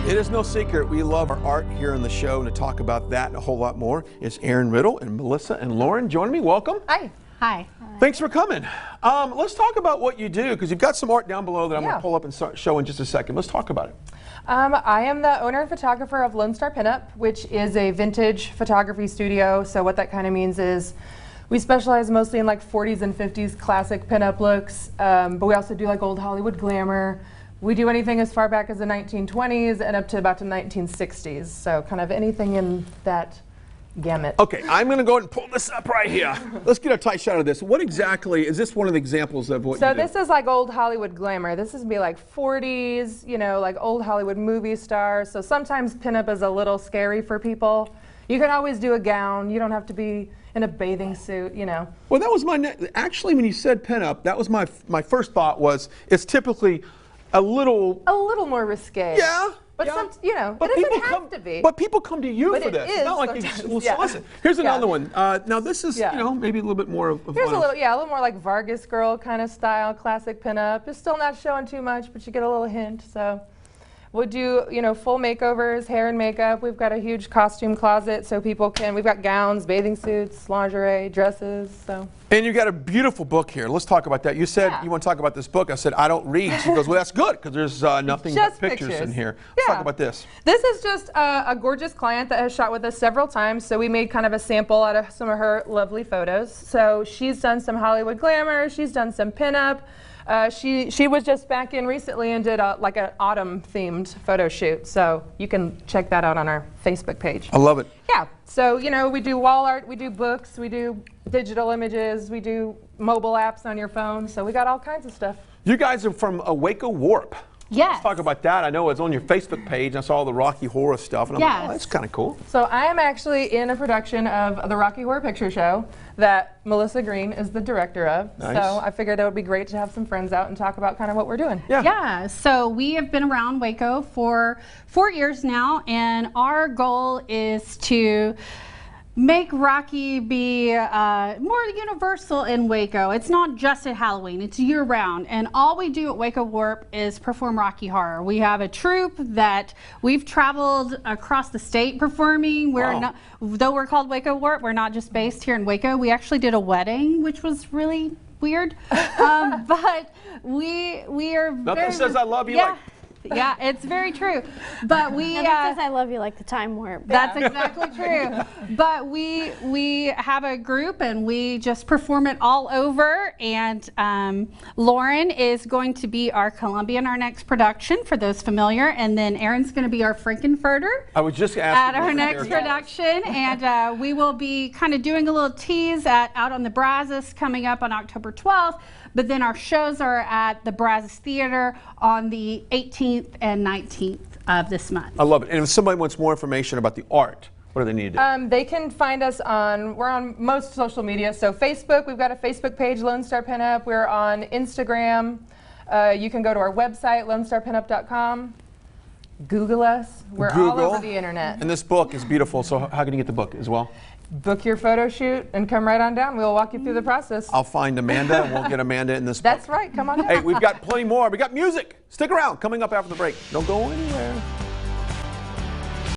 It is no secret we love our art here on the show, and to talk about that and a whole lot more is Erin Riddle and Melissa and Lauren joining me. Welcome. Hi. Hi. Thanks for coming. Let's talk about what you do, because you've got some art down below that I'm going to pull up and start show in just a second. Let's talk about it. I am the owner and photographer of Lone Star Pinup, which is a vintage photography studio. So what that kind of means is we specialize mostly in like 40s and 50s classic pinup looks, but we also do like old Hollywood glamour. We do anything as far back as the 1920s and up to about the 1960s. So kind of anything in that gamut. Okay, I'm going to go ahead and pull this up right here. Let's get a tight shot of this. What exactly, is this one of the examples of what you do? So this is like old Hollywood glamour. This is be like 40s, you know, like old Hollywood movie stars. So sometimes pinup is a little scary for people. You can always do a gown. You don't have to be in a bathing suit, you know. Well, that was actually when you said pinup, that was my first thought was it's typically a little more risque. Yeah. But yeah. you know, but it doesn't have to be. But people come to you but for this. It's not like sometimes, you will solicit. Here's another one. Now this is, Yeah. you know, maybe a little bit more of Here's a little more like Vargas girl kind of style, classic pinup. It's still not showing too much, but you get a little hint. So we'll do, you know, full makeovers, hair and makeup. We've got a huge costume closet so people can, we've got gowns, bathing suits, lingerie, dresses, so. And you got a beautiful book here. Let's talk about that. You said you want to talk about this book. I said, I don't read. She goes, well, that's good, because there's nothing but pictures in here. Let's talk about this. This is just a gorgeous client that has shot with us several times, so we made kind of a sample out of some of her lovely photos. So she's done some Hollywood glamour, she's done some pinup. She was just back in recently and did like an autumn themed photo shoot, so you can check that out on our Facebook page. I love it. Yeah, so you know, we do wall art, we do books, we do digital images, we do mobile apps on your phone, so we got all kinds of stuff. You guys are from Waco Warp. Yes. Let's talk about that. I know it's on your Facebook page. I saw all the Rocky Horror stuff, and I'm like, oh, that's kind of cool. So I am actually in a production of the Rocky Horror Picture Show that Melissa Green is the director of. Nice. So I figured it would be great to have some friends out and talk about kind of what we're doing. Yeah, so we have been around Waco for 4 years now, and our goal is to make Rocky be more universal in Waco. It's not just at Halloween, it's year-round. And all we do at Waco Warp is perform Rocky Horror. We have a troupe that we've traveled across the state performing. We're not, though we're called Waco Warp, we're not just based here in Waco. We actually did a wedding, which was really weird. But we are Nothing says I love you like... Yeah, it's very true. But we says I love you like the time warp. That's exactly true. But we have a group and we just perform it all over. And Lauren is going to be our Columbia in our next production, for those familiar. And then Erin's going to be our Frankenfurter. I was just asking at our next production. And we will be kind of doing a little tease out on the Brazos coming up on October 12th. But then our shows are at the Brazos Theater on the 18th and 19th of this month. I love it. And if somebody wants more information about the art, what do they need to do? They can find us we're on most social media. So Facebook, we've got a Facebook page, Lone Star Pinup. We're on Instagram. You can go to our website, lonestarpinup.com. Google us. We're all over the internet. And this book is beautiful, so how can you get the book as well? Book your photo shoot and come right on down. We'll walk you through the process. I'll find Amanda, and we'll get Amanda in this book. That's right. Come on in. Hey, we've got plenty more. We got music. Stick around. Coming up after the break. Don't go anywhere.